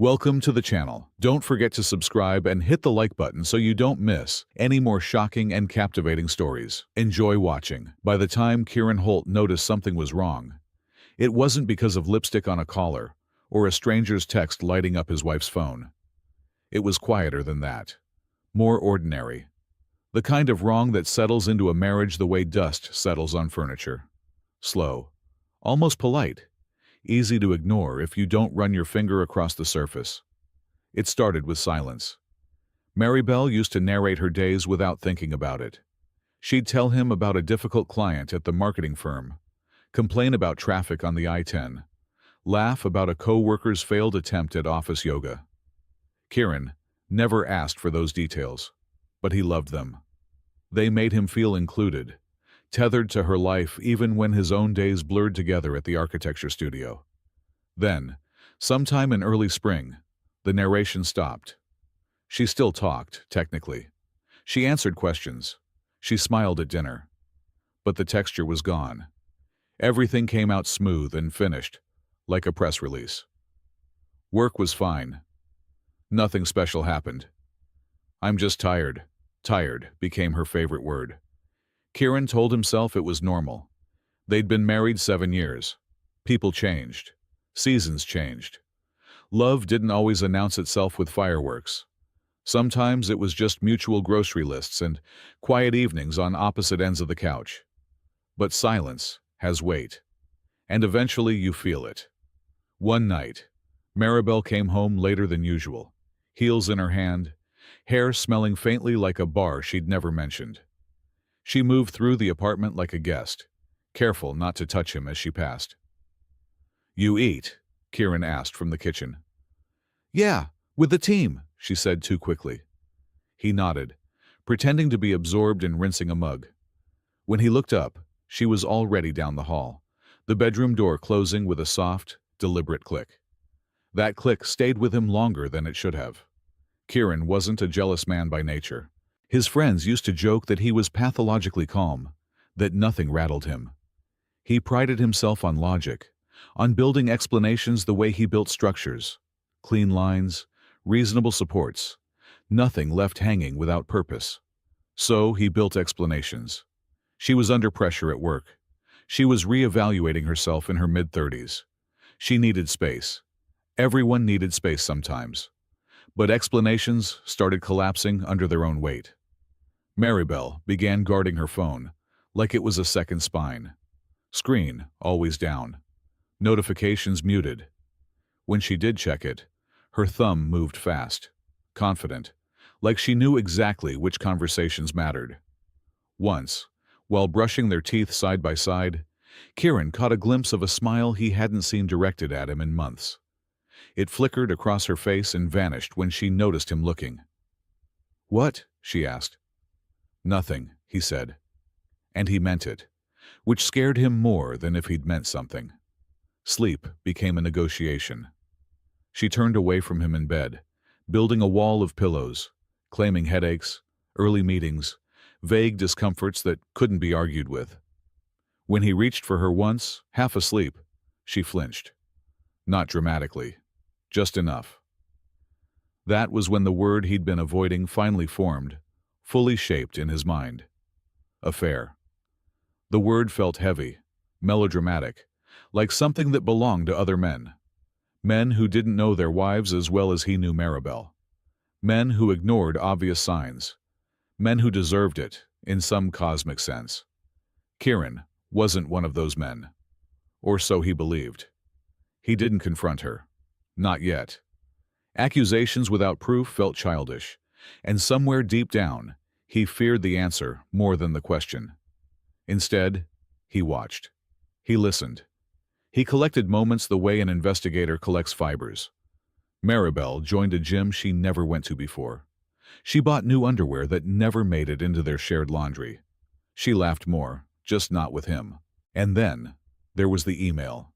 Welcome to the channel. Don't forget to subscribe and hit the like button so you don't miss any more shocking and captivating stories. Enjoy watching. By the time Kieran Holt noticed something was wrong, it wasn't because of lipstick on a collar or a stranger's text lighting up his wife's phone. It was quieter than that. More ordinary. The kind of wrong that settles into a marriage the way dust settles on furniture. Slow. Almost polite. Easy to ignore if you don't run your finger across the surface. It started with silence. Maribel used to narrate her days without thinking about it. She'd tell him about a difficult client at the marketing firm, complain about traffic on the I-10, laugh about a co-worker's failed attempt at office yoga. Kieran never asked for those details, but he loved them. They made him feel included, tethered to her life even when his own days blurred together at the architecture studio. Then, sometime in early spring, the narration stopped. She still talked, technically. She answered questions. She smiled at dinner. But the texture was gone. Everything came out smooth and finished, like a press release. Work was fine. Nothing special happened. "I'm just tired." Tired became her favorite word. Kieran told himself it was normal. They'd been married 7 years. People changed. Seasons changed. Love didn't always announce itself with fireworks. Sometimes it was just mutual grocery lists and quiet evenings on opposite ends of the couch. But silence has weight. And eventually you feel it. One night, Maribel came home later than usual, heels in her hand, hair smelling faintly like a bar she'd never mentioned. She moved through the apartment like a guest, careful not to touch him as she passed. "You eat?" Kieran asked from the kitchen. "Yeah, with the team," she said too quickly. He nodded, pretending to be absorbed in rinsing a mug. When he looked up, she was already down the hall, the bedroom door closing with a soft, deliberate click. That click stayed with him longer than it should have. Kieran wasn't a jealous man by nature. His friends used to joke that he was pathologically calm, that nothing rattled him. He prided himself on logic, on building explanations the way he built structures. Clean lines, reasonable supports, nothing left hanging without purpose. So he built explanations. She was under pressure at work. She was reevaluating herself in her mid-30s. She needed space. Everyone needed space sometimes. But explanations started collapsing under their own weight. Maribel began guarding her phone, like it was a second spine. Screen always down. Notifications muted. When she did check it, her thumb moved fast, confident, like she knew exactly which conversations mattered. Once, while brushing their teeth side by side, Kieran caught a glimpse of a smile he hadn't seen directed at him in months. It flickered across her face and vanished when she noticed him looking. "What?" she asked. "Nothing," he said. And he meant it, which scared him more than if he'd meant something. Sleep became a negotiation. She turned away from him in bed, building a wall of pillows, claiming headaches, early meetings, vague discomforts that couldn't be argued with. When he reached for her once, half asleep, she flinched. Not dramatically, just enough. That was when the word he'd been avoiding finally formed, fully shaped in his mind. Affair. The word felt heavy, melodramatic, like something that belonged to other men. Men who didn't know their wives as well as he knew Maribel. Men who ignored obvious signs. Men who deserved it, in some cosmic sense. Kieran wasn't one of those men. Or so he believed. He didn't confront her. Not yet. Accusations without proof felt childish, and somewhere deep down, he feared the answer more than the question. Instead, he watched. He listened. He collected moments the way an investigator collects fibers. Maribel joined a gym she never went to before. She bought new underwear that never made it into their shared laundry. She laughed more, just not with him. And then, there was the email.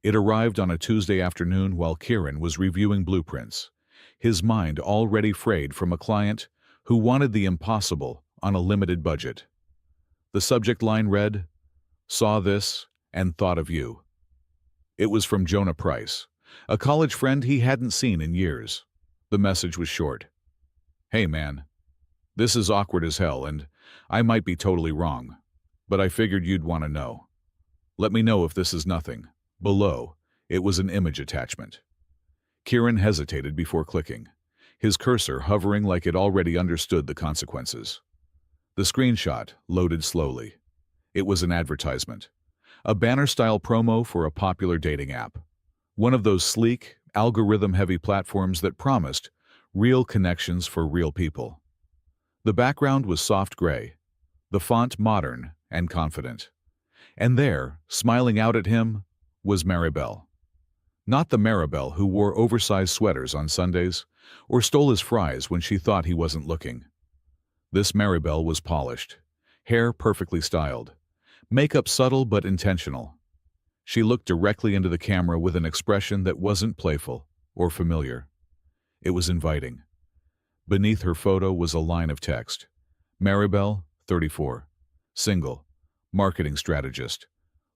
It arrived on a Tuesday afternoon while Kieran was reviewing blueprints, his mind already frayed from a client who wanted the impossible on a limited budget. The subject line read, "Saw this and thought of you." It was from Jonah Price, a college friend he hadn't seen in years. The message was short. "Hey man, this is awkward as hell and I might be totally wrong, but I figured you'd want to know. Let me know if this is nothing." Below, it was an image attachment. Kieran hesitated before clicking, his cursor hovering like it already understood the consequences. The screenshot loaded slowly. It was an advertisement, a banner-style promo for a popular dating app, one of those sleek, algorithm-heavy platforms that promised real connections for real people. The background was soft gray, the font modern and confident. And there, smiling out at him, was Maribel. Not the Maribel who wore oversized sweaters on Sundays or stole his fries when she thought he wasn't looking. This Maribel was polished, hair perfectly styled, makeup subtle but intentional. She looked directly into the camera with an expression that wasn't playful or familiar. It was inviting. Beneath her photo was a line of text. Maribel, 34, single, marketing strategist,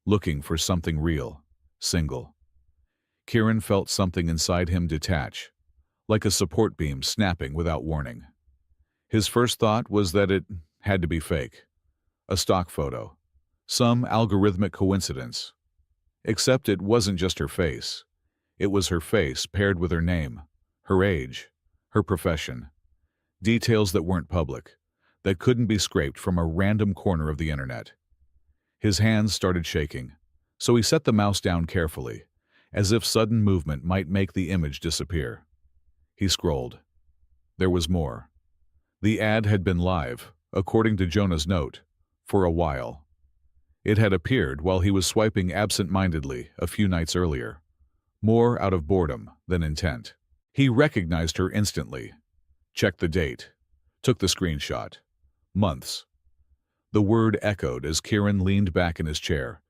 looking for something real, single. Kieran felt something inside him detach, like a support beam snapping without warning. His first thought was that it had to be fake, a stock photo, some algorithmic coincidence. Except it wasn't just her face. It was her face paired with her name, her age, her profession. Details that weren't public, that couldn't be scraped from a random corner of the internet. His hands started shaking, so he set the mouse down carefully, as if sudden movement might make the image disappear. He scrolled. There was more. The ad had been live, according to Jonah's note, for a while. It had appeared while he was swiping absent-mindedly a few nights earlier, more out of boredom than intent. He recognized her instantly, checked the date, took the screenshot. Months. The word echoed as Kieran leaned back in his chair,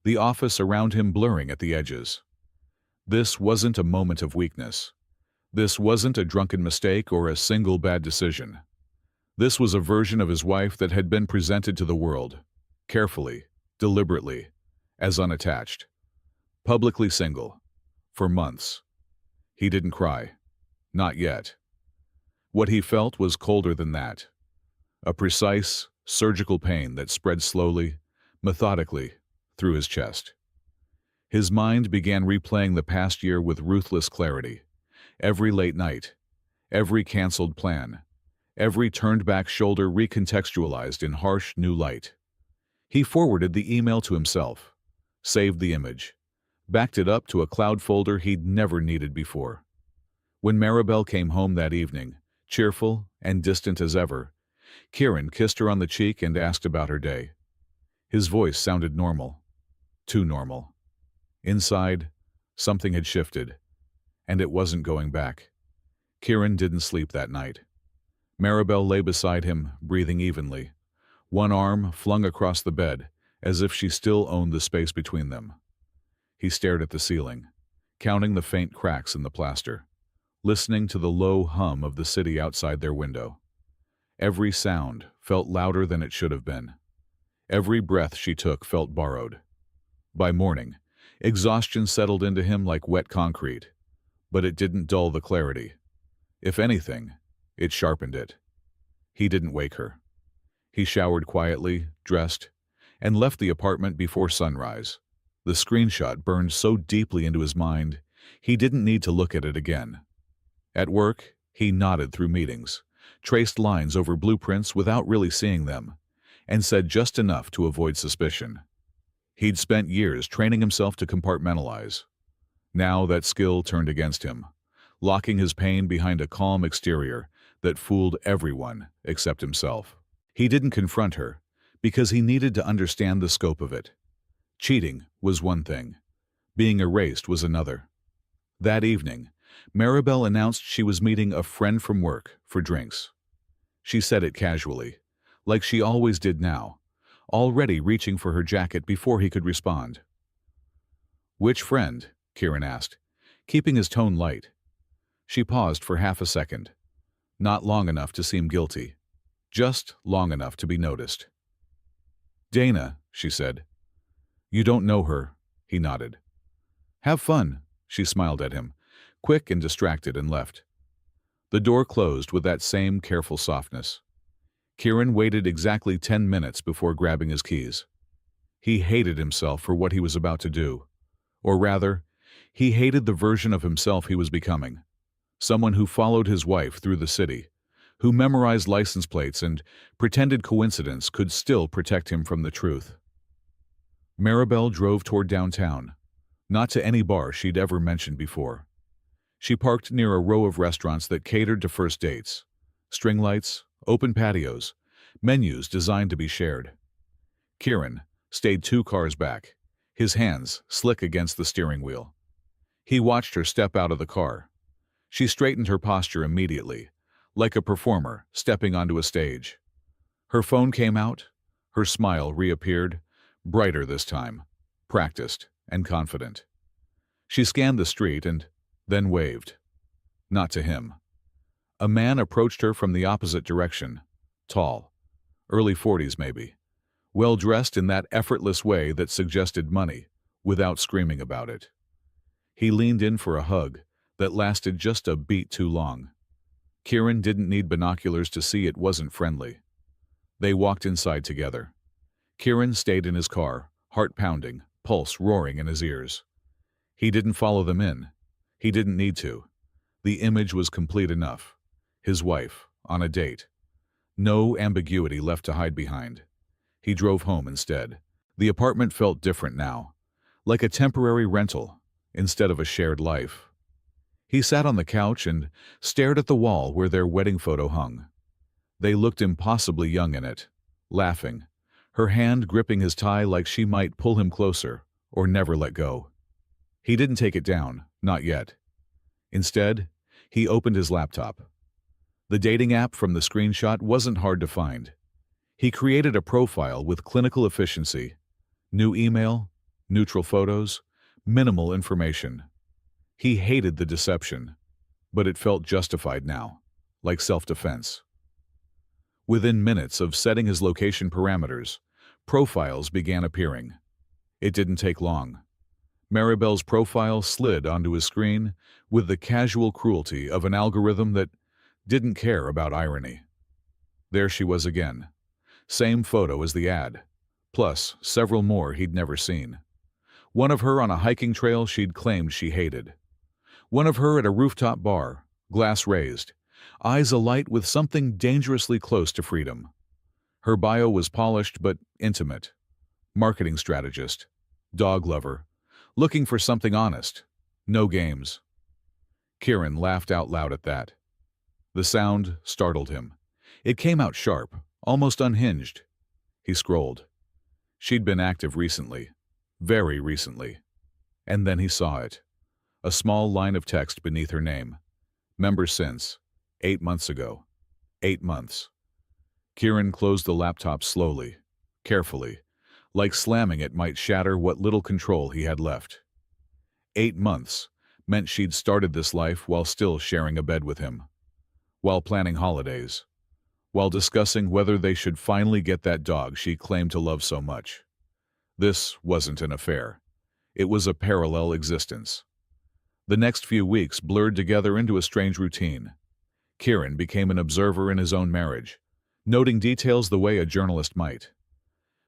the office around him blurring at the edges. This wasn't a moment of weakness. This wasn't a drunken mistake or a single bad decision. This was a version of his wife that had been presented to the world, carefully, deliberately, as unattached. Publicly single. For months. He didn't cry. Not yet. What he felt was colder than that. A precise, surgical pain that spread slowly, methodically, through his chest. His mind began replaying the past year with ruthless clarity. Every late night, every canceled plan, every turned-back shoulder recontextualized in harsh new light. He forwarded the email to himself, saved the image, backed it up to a cloud folder he'd never needed before. When Maribel came home that evening, cheerful and distant as ever, Kieran kissed her on the cheek and asked about her day. His voice sounded normal. Too normal. Inside, something had shifted, and it wasn't going back. Kieran didn't sleep that night. Maribel lay beside him, breathing evenly, one arm flung across the bed, as if she still owned the space between them. He stared at the ceiling, counting the faint cracks in the plaster, listening to the low hum of the city outside their window. Every sound felt louder than it should have been. Every breath she took felt borrowed. By morning, exhaustion settled into him like wet concrete, but it didn't dull the clarity. If anything, it sharpened it. He didn't wake her. He showered quietly, dressed, and left the apartment before sunrise. The screenshot burned so deeply into his mind, he didn't need to look at it again. At work, he nodded through meetings, traced lines over blueprints without really seeing them, and said just enough to avoid suspicion. He'd spent years training himself to compartmentalize. Now that skill turned against him, locking his pain behind a calm exterior that fooled everyone except himself. He didn't confront her, because he needed to understand the scope of it. Cheating was one thing. Being erased was another. That evening, Maribel announced she was meeting a friend from work for drinks. She said it casually, like she always did now, already reaching for her jacket before he could respond. "Which friend?" Kieran asked, keeping his tone light. She paused for half a second, not long enough to seem guilty, just long enough to be noticed. "Dana," she said. "You don't know her," he nodded. "Have fun," She smiled at him, quick and distracted, and left. The door closed with that same careful softness. Kieran waited exactly 10 minutes before grabbing his keys. He hated himself for what he was about to do. Or rather, he hated the version of himself he was becoming. Someone who followed his wife through the city, who memorized license plates and pretended coincidence could still protect him from the truth. Maribel drove toward downtown, not to any bar she'd ever mentioned before. She parked near a row of restaurants that catered to first dates. String lights, open patios, menus designed to be shared. Kieran stayed 2 cars back, his hands slick against the steering wheel. He watched her step out of the car. She straightened her posture immediately, like a performer stepping onto a stage. Her phone came out, her smile reappeared, brighter this time, practiced and confident. She scanned the street and then waved. Not to him. A man approached her from the opposite direction, tall, early 40s maybe, well-dressed in that effortless way that suggested money, without screaming about it. He leaned in for a hug that lasted just a beat too long. Kieran didn't need binoculars to see it wasn't friendly. They walked inside together. Kieran stayed in his car, heart pounding, pulse roaring in his ears. He didn't follow them in. He didn't need to. The image was complete enough. His wife, on a date. No ambiguity left to hide behind. He drove home instead. The apartment felt different now, like a temporary rental instead of a shared life. He sat on the couch and stared at the wall where their wedding photo hung. They looked impossibly young in it, laughing, her hand gripping his tie like she might pull him closer or never let go. He didn't take it down, not yet. Instead, he opened his laptop. The dating app from the screenshot wasn't hard to find. He created a profile with clinical efficiency. New email, neutral photos, minimal information. He hated the deception, but it felt justified now, like self-defense. Within minutes of setting his location parameters, profiles began appearing. It didn't take long. Maribel's profile slid onto his screen with the casual cruelty of an algorithm that didn't care about irony. There she was again. Same photo as the ad, plus several more he'd never seen. One of her on a hiking trail she'd claimed she hated. One of her at a rooftop bar, glass raised, eyes alight with something dangerously close to freedom. Her bio was polished but intimate. Marketing strategist, dog lover, looking for something honest, no games. Kieran laughed out loud at that. The sound startled him. It came out sharp, almost unhinged. He scrolled. She'd been active recently, very recently. And then he saw it. A small line of text beneath her name. Member since 8 months ago. 8 months. Kieran closed the laptop slowly, carefully, like slamming it might shatter what little control he had left. 8 months meant she'd started this life while still sharing a bed with him, while planning holidays, while discussing whether they should finally get that dog she claimed to love so much. This wasn't an affair. It was a parallel existence. The next few weeks blurred together into a strange routine. Kieran became an observer in his own marriage, noting details the way a journalist might.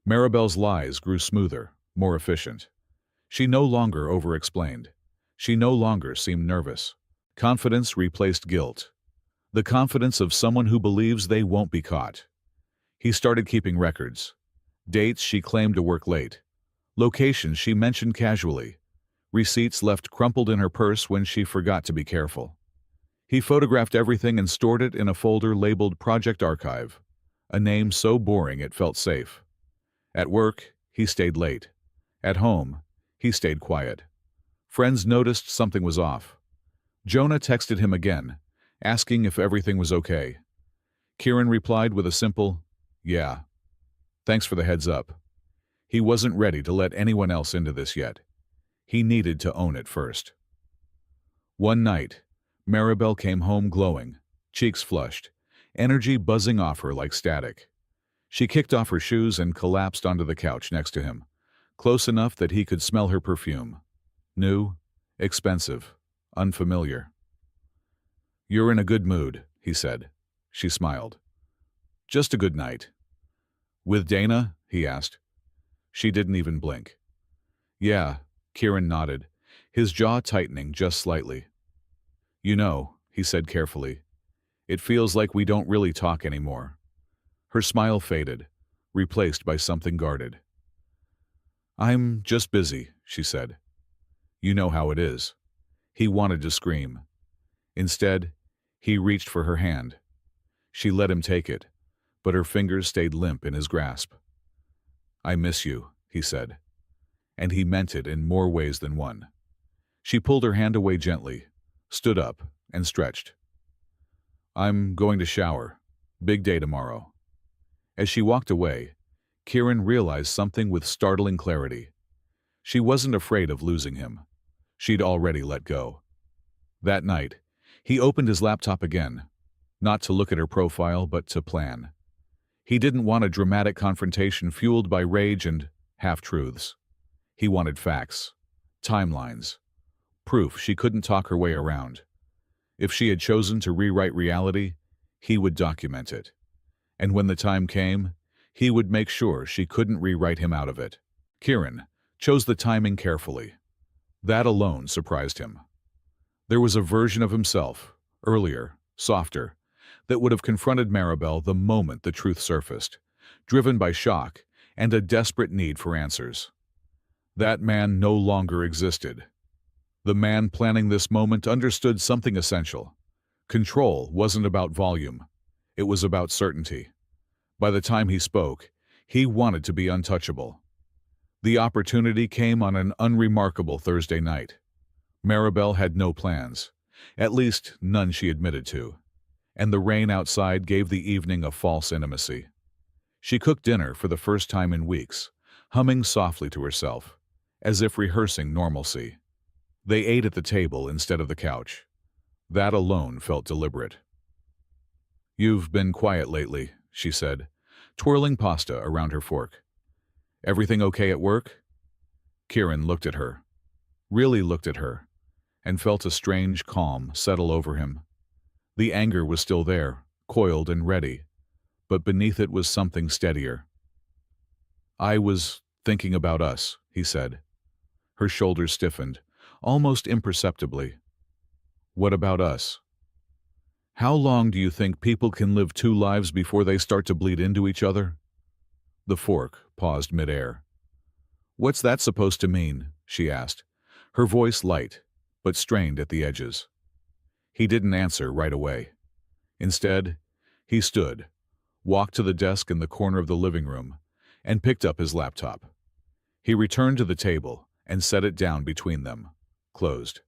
Maribel's lies grew smoother, more efficient. She no longer over-explained. She no longer seemed nervous. Confidence replaced guilt. The confidence of someone who believes they won't be caught. He started keeping records. Dates she claimed to work late. Locations she mentioned casually. Receipts left crumpled in her purse when she forgot to be careful. He photographed everything and stored it in a folder labeled Project Archive, a name so boring it felt safe. At work, he stayed late. At home, he stayed quiet. Friends noticed something was off. Jonah texted him again, asking if everything was okay. Kieran replied with a simple, "Yeah. Thanks for the heads up." He wasn't ready to let anyone else into this yet. He needed to own it first. One night, Maribel came home glowing, cheeks flushed, energy buzzing off her like static. She kicked off her shoes and collapsed onto the couch next to him, close enough that he could smell her perfume. New, Expensive. Unfamiliar. You're in a good mood, he said. She smiled. Just a good night. With Dana? He asked. She didn't even blink. Yeah, Kieran nodded, his jaw tightening just slightly. You know, he said carefully, it feels like we don't really talk anymore. Her smile faded, replaced by something guarded. I'm just busy, she said. You know how it is. He wanted to scream. Instead, he reached for her hand. She let him take it, but her fingers stayed limp in his grasp. I miss you, he said. And he meant it in more ways than one. She pulled her hand away gently, stood up, and stretched. I'm going to shower. Big day tomorrow. As she walked away, Kieran realized something with startling clarity. She wasn't afraid of losing him. She'd already let go. That night, he opened his laptop again, not to look at her profile but to plan. He didn't want a dramatic confrontation fueled by rage and half-truths. He wanted facts, timelines, proof she couldn't talk her way around. If she had chosen to rewrite reality, he would document it. And when the time came, he would make sure she couldn't rewrite him out of it. Kieran chose the timing carefully. That alone surprised him. There was a version of himself, earlier, softer, that would have confronted Maribel the moment the truth surfaced, driven by shock and a desperate need for answers. That man no longer existed. The man planning this moment understood something essential. Control wasn't about volume. It was about certainty. By the time he spoke, he wanted to be untouchable. The opportunity came on an unremarkable Thursday night. Maribel had no plans, at least none she admitted to, and the rain outside gave the evening a false intimacy. She cooked dinner for the first time in weeks, humming softly to herself, as if rehearsing normalcy. They ate at the table instead of the couch. That alone felt deliberate. You've been quiet lately, she said, twirling pasta around her fork. Everything okay at work? Kieran looked at her, really looked at her, and felt a strange calm settle over him. The anger was still there, coiled and ready, but beneath it was something steadier. I was thinking about us, he said. Her shoulders stiffened, almost imperceptibly. What about us? How long do you think people can live two lives before they start to bleed into each other? The fork paused midair. What's that supposed to mean? She asked, her voice light, but strained at the edges. He didn't answer right away. Instead, he stood, walked to the desk in the corner of the living room, and picked up his laptop. He returned to the table and set it down between them, closed.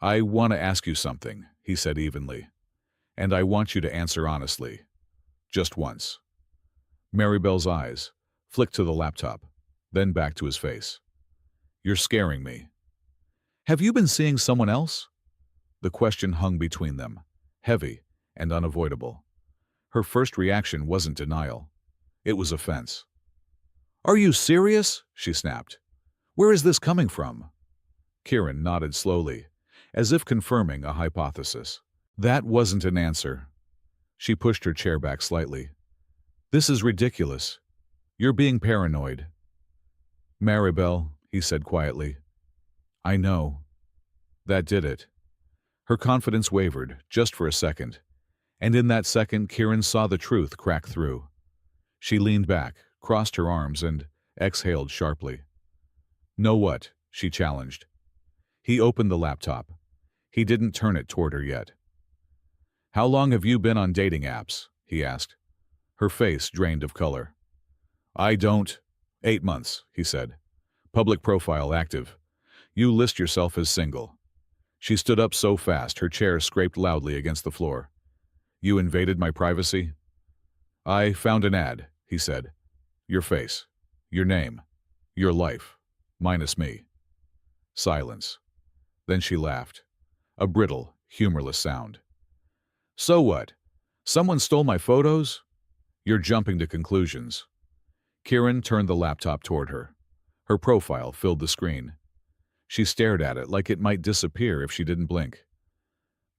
I want to ask you something, he said evenly, and I want you to answer honestly. Just once. Maribel's eyes flicked to the laptop, then back to his face. You're scaring me. Have you been seeing someone else? The question hung between them, heavy and unavoidable. Her first reaction wasn't denial. It was offense. Are you serious? She snapped. Where is this coming from? Kieran nodded slowly, as if confirming a hypothesis. That wasn't an answer. She pushed her chair back slightly. This is ridiculous. You're being paranoid. Maribel, he said quietly. I know. That did it. Her confidence wavered, just for a second, and in that second Kieran saw the truth crack through. She leaned back, crossed her arms, and exhaled sharply. Know what? She challenged. He opened the laptop. He didn't turn it toward her yet. How long have you been on dating apps? He asked. Her face drained of color. I don't. 8 months, he said. Public profile active. You list yourself as single. She stood up so fast her chair scraped loudly against the floor. You invaded my privacy? I found an ad, he said. Your face. Your name. Your life. Minus me. Silence. Then she laughed. A brittle, humorless sound. So what? Someone stole my photos? You're jumping to conclusions. Kieran turned the laptop toward her. Her profile filled the screen. She stared at it like it might disappear if she didn't blink.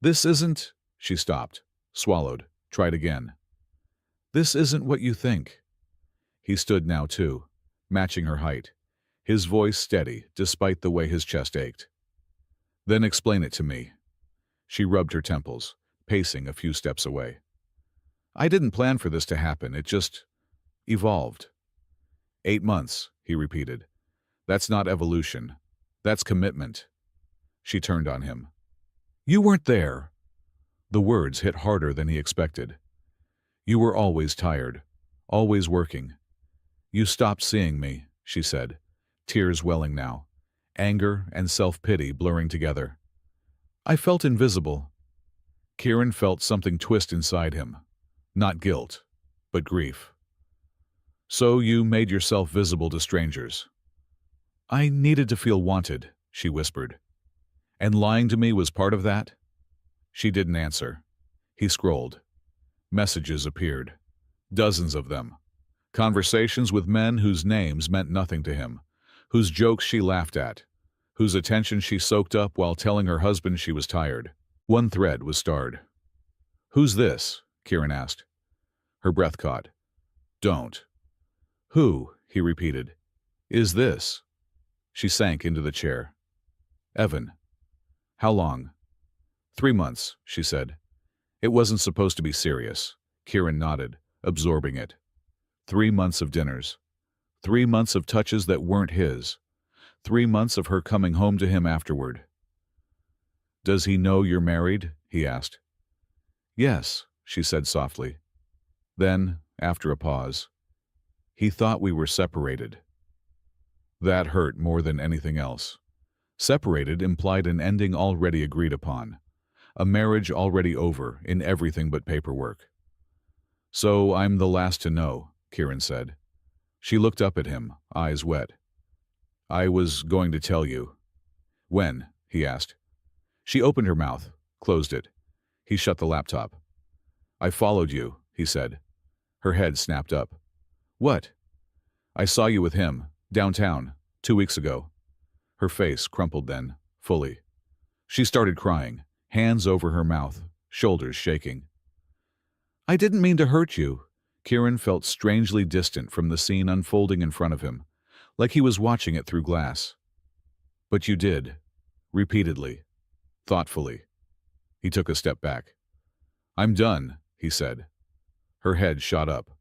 This isn't... She stopped, swallowed, tried again. This isn't what you think. He stood now too, matching her height, his voice steady despite the way his chest ached. Then explain it to me. She rubbed her temples, pacing a few steps away. I didn't plan for this to happen, it just evolved. 8 months, he repeated. That's not evolution. That's commitment. She turned on him. You weren't there. The words hit harder than he expected. You were always tired, always working. You stopped seeing me, she said, tears welling now, anger and self-pity blurring together. I felt invisible. Kieran felt something twist inside him. Not guilt, but grief. So you made yourself visible to strangers. I needed to feel wanted, she whispered. And lying to me was part of that? She didn't answer. He scrolled. Messages appeared. Dozens of them. Conversations with men whose names meant nothing to him, whose jokes she laughed at, whose attention she soaked up while telling her husband she was tired. One thread was starred. Who's this? Kieran asked. Her breath caught. Don't. Who, he repeated, is this? She sank into the chair. Evan. How long? 3 months, she said. It wasn't supposed to be serious. Kieran nodded, absorbing it. 3 months of dinners. 3 months of touches that weren't his. 3 months of her coming home to him afterward. Does he know you're married? He asked. Yes, she said softly. Then, after a pause, he thought we were separated. That hurt more than anything else. Separated implied an ending already agreed upon, a marriage already over in everything but paperwork. So I'm the last to know, Kieran said. She looked up at him, eyes wet. I was going to tell you. When? He asked. She opened her mouth, closed it. He shut the laptop. I followed you, he said. Her head snapped up. What? I saw you with him, downtown, 2 weeks ago. Her face crumpled then, fully. She started crying, hands over her mouth, shoulders shaking. I didn't mean to hurt you. Kieran felt strangely distant from the scene unfolding in front of him, like he was watching it through glass. But you did, repeatedly, thoughtfully. He took a step back. I'm done, he said. Her head shot up.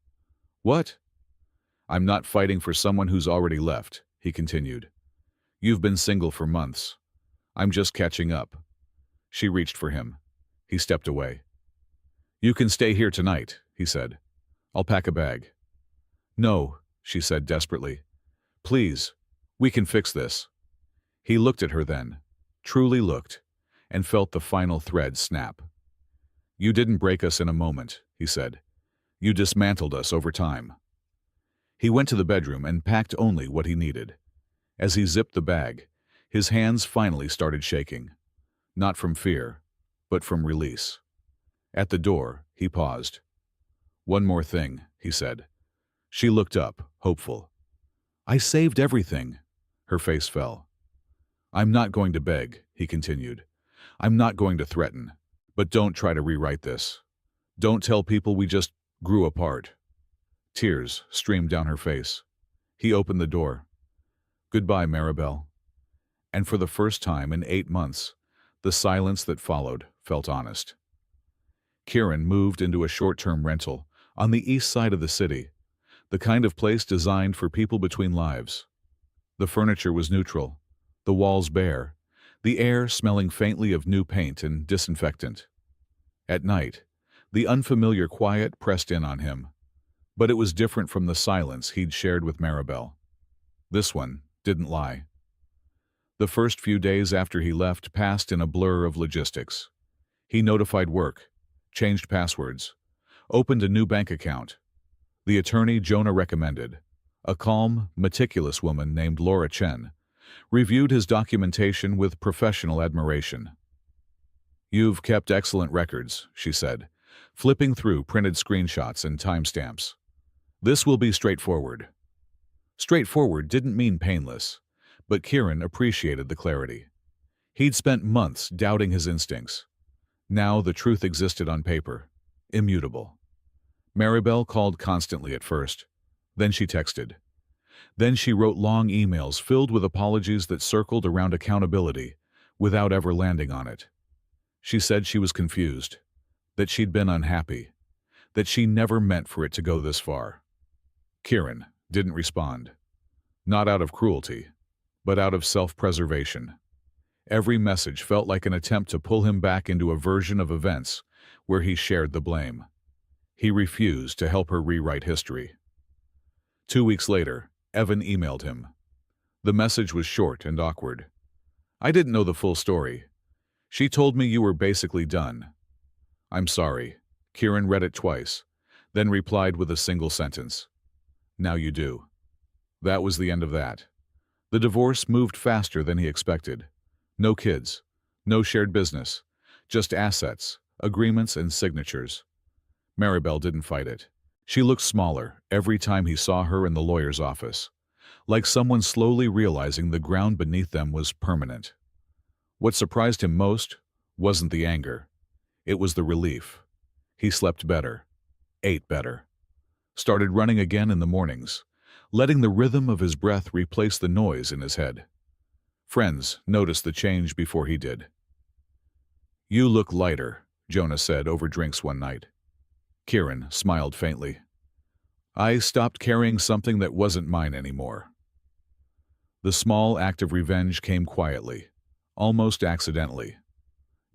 What? I'm not fighting for someone who's already left, he continued. You've been single for months. I'm just catching up. She reached for him. He stepped away. You can stay here tonight, he said. I'll pack a bag. No, she said desperately. Please, we can fix this. He looked at her then, truly looked, and felt the final thread snap. You didn't break us in a moment, he said. You dismantled us over time. He went to the bedroom and packed only what he needed. As he zipped the bag, his hands finally started shaking. Not from fear, but from release. At the door, he paused. One more thing, he said. She looked up, hopeful. I saved everything. Her face fell. I'm not going to beg, he continued. I'm not going to threaten. But don't try to rewrite this. Don't tell people we just grew apart. Tears streamed down her face. He opened the door. Goodbye, Maribel. And for the first time in 8 months, the silence that followed felt honest. Kieran moved into a short-term rental on the east side of the city, the kind of place designed for people between lives. The furniture was neutral, the walls bare, the air smelling faintly of new paint and disinfectant. At night, the unfamiliar quiet pressed in on him, but it was different from the silence he'd shared with Maribel. This one didn't lie. The first few days after he left passed in a blur of logistics. He notified work, changed passwords, opened a new bank account. The attorney Jonah recommended, a calm, meticulous woman named Laura Chen, reviewed his documentation with professional admiration. You've kept excellent records, she said, flipping through printed screenshots and timestamps. This will be straightforward. Straightforward didn't mean painless, But Kieran appreciated the clarity. He'd spent months doubting his instincts. Now the truth existed on paper, immutable. Maribel called constantly at first. Then she texted. Then she wrote long emails filled with apologies that circled around accountability without ever landing on it. She said she was confused, that she'd been unhappy, that she never meant for it to go this far. Kieran didn't respond. Not out of cruelty, but out of self-preservation. Every message felt like an attempt to pull him back into a version of events where he shared the blame. He refused to help her rewrite history. 2 weeks later, Evan emailed him. The message was short and awkward. "I didn't know the full story. She told me you were basically done." "I'm sorry." Kieran read it twice, then replied with a single sentence. "Now you do." That was the end of that. The divorce moved faster than he expected. No kids, no shared business, just assets, agreements, and signatures. Maribel didn't fight it. She looked smaller every time he saw her in the lawyer's office, like someone slowly realizing the ground beneath them was permanent. What surprised him most wasn't the anger. It was the relief. He slept better, ate better, started running again in the mornings, letting the rhythm of his breath replace the noise in his head. Friends noticed the change before he did. "You look lighter," Jonah said over drinks one night. Kieran smiled faintly. "I stopped carrying something that wasn't mine anymore." The small act of revenge came quietly, almost accidentally.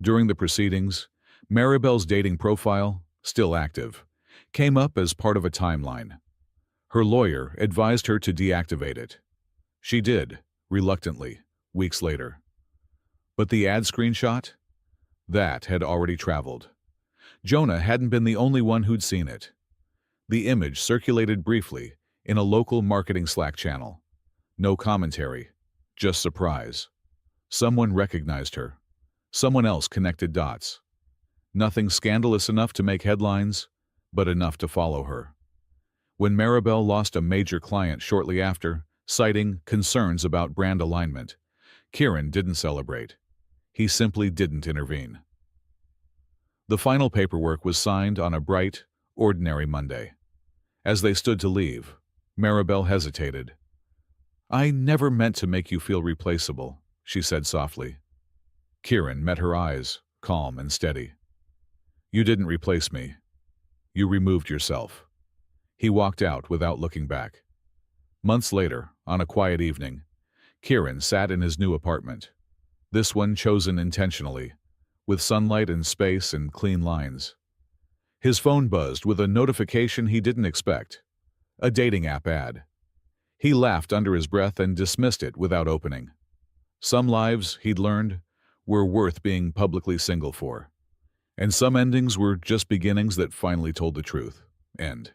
During the proceedings, Maribel's dating profile, still active, came up as part of a timeline. Her lawyer advised her to deactivate it. She did, reluctantly, weeks later. But the ad screenshot? That had already traveled. Jonah hadn't been the only one who'd seen it. The image circulated briefly in a local marketing Slack channel. No commentary, just surprise. Someone recognized her. Someone else connected dots. Nothing scandalous enough to make headlines, but enough to follow her. When Maribel lost a major client shortly after, citing concerns about brand alignment, Kieran didn't celebrate. He simply didn't intervene. The final paperwork was signed on a bright, ordinary Monday. As they stood to leave, Maribel hesitated. "I never meant to make you feel replaceable," she said softly. Kieran met her eyes, calm and steady. "You didn't replace me. You removed yourself." He walked out without looking back. Months later, on a quiet evening, Kieran sat in his new apartment. This one chosen intentionally, with sunlight and space and clean lines. His phone buzzed with a notification he didn't expect. A dating app ad. He laughed under his breath and dismissed it without opening. Some lives, he'd learned, were worth being publicly single for. And some endings were just beginnings that finally told the truth. End.